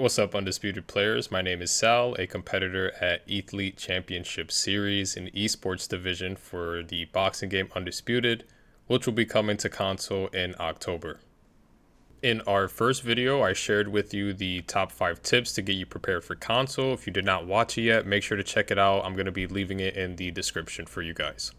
What's up, Undisputed players? My name is Sal, a competitor at Elite Championship Series in esports division for the boxing game Undisputed, which will be coming to console in October. In our first video, I shared with you the top 5 tips to get you prepared for console. If you did not watch it yet, make sure to check it out. I'm going to be leaving it in the description for you guys.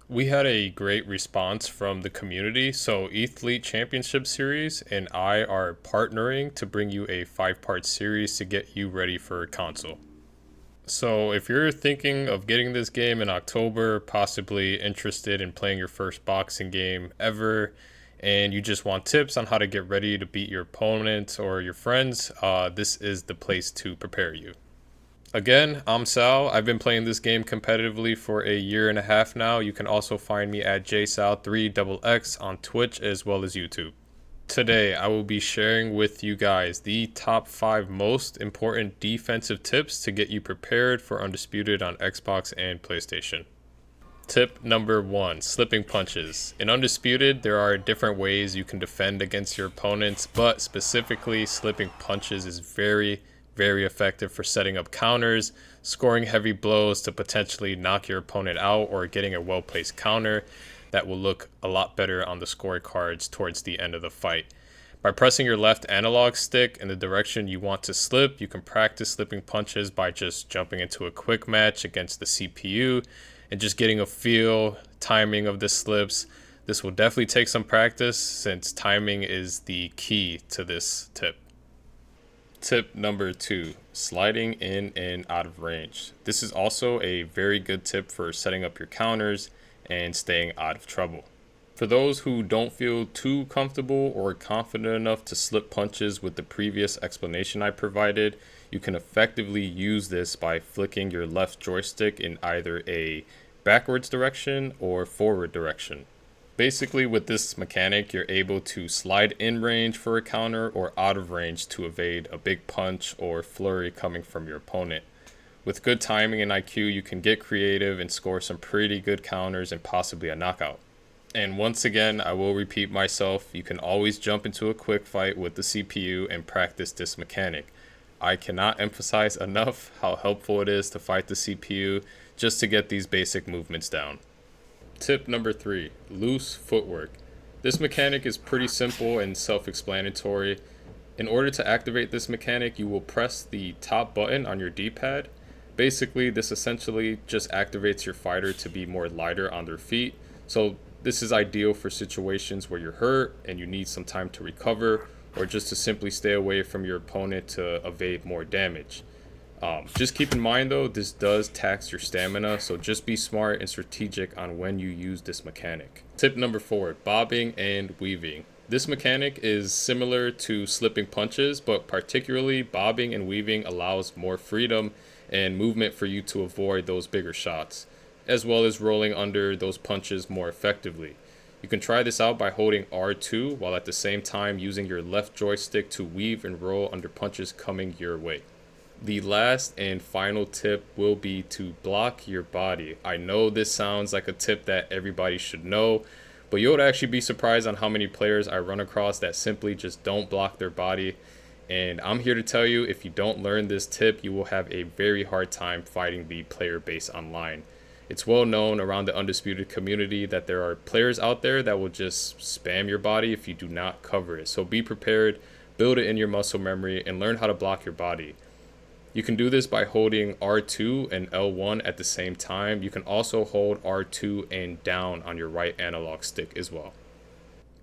We had a great response from the community, so Elite Championship Series and I are partnering to bring you a 5-part series to get you ready for console. So if you're thinking of getting this game in October, possibly interested in playing your first boxing game ever, and you just want tips on how to get ready to beat your opponent or your friends, this is the place to prepare you. Again, I'm Sal. I've been playing this game competitively for a year and a half now. You can also find me at jsal3xx on Twitch as well as YouTube. Today, I will be sharing with you guys the top 5 most important defensive tips to get you prepared for Undisputed on Xbox and PlayStation. Tip number 1, slipping punches. In Undisputed, there are different ways you can defend against your opponents, but specifically slipping punches is very effective for setting up counters, scoring heavy blows to potentially knock your opponent out, or getting a well-placed counter that will look a lot better on the scorecards towards the end of the fight. By pressing your left analog stick in the direction you want to slip, you can practice slipping punches by just jumping into a quick match against the CPU and just getting a feel, timing of the slips. This will definitely take some practice since timing is the key to this tip. Tip number 2, sliding in and out of range. This is also a very good tip for setting up your counters and staying out of trouble. For those who don't feel too comfortable or confident enough to slip punches with the previous explanation I provided, you can effectively use this by flicking your left joystick in either a backwards direction or forward direction. Basically, with this mechanic, you're able to slide in range for a counter or out of range to evade a big punch or flurry coming from your opponent. With good timing and IQ, you can get creative and score some pretty good counters and possibly a knockout. And once again, I will repeat myself, you can always jump into a quick fight with the CPU and practice this mechanic. I cannot emphasize enough how helpful it is to fight the CPU just to get these basic movements down. Tip number 3, loose footwork. This mechanic is pretty simple and self-explanatory. In order to activate this mechanic, you will press the top button on your D-pad. Basically, this essentially just activates your fighter to be more lighter on their feet. So this is ideal for situations where you're hurt and you need some time to recover, or just to simply stay away from your opponent to evade more damage. Just keep in mind though, this does tax your stamina, so just be smart and strategic on when you use this mechanic. Tip number 4, bobbing and weaving. This mechanic is similar to slipping punches, but particularly bobbing and weaving allows more freedom and movement for you to avoid those bigger shots, as well as rolling under those punches more effectively. You can try this out by holding R2 while at the same time using your left joystick to weave and roll under punches coming your way. The last and final tip will be to block your body. I know this sounds like a tip that everybody should know, but you would actually be surprised on how many players I run across that simply just don't block their body. And I'm here to tell you, if you don't learn this tip, you will have a very hard time fighting the player base online. It's well known around the Undisputed community that there are players out there that will just spam your body if you do not cover it. So be prepared, build it in your muscle memory, and learn how to block your body. You can do this by holding R2 and L1 at the same time. You can also hold R2 and down on your right analog stick as well.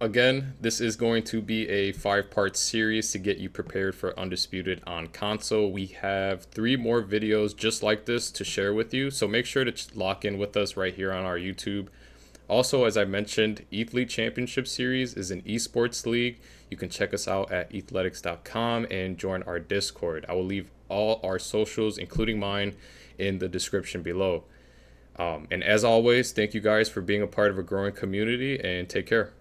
Again, this is going to be a 5-part series to get you prepared for Undisputed on console. We have 3 more videos just like this to share with you, so make sure to lock in with us right here on our YouTube. Also, as I mentioned, Elite Championship Series is an esports league. You can check us out at athletics.com and join our Discord. I will leave all our socials, including mine, in the description below. And as always, thank you guys for being a part of a growing community, and take care.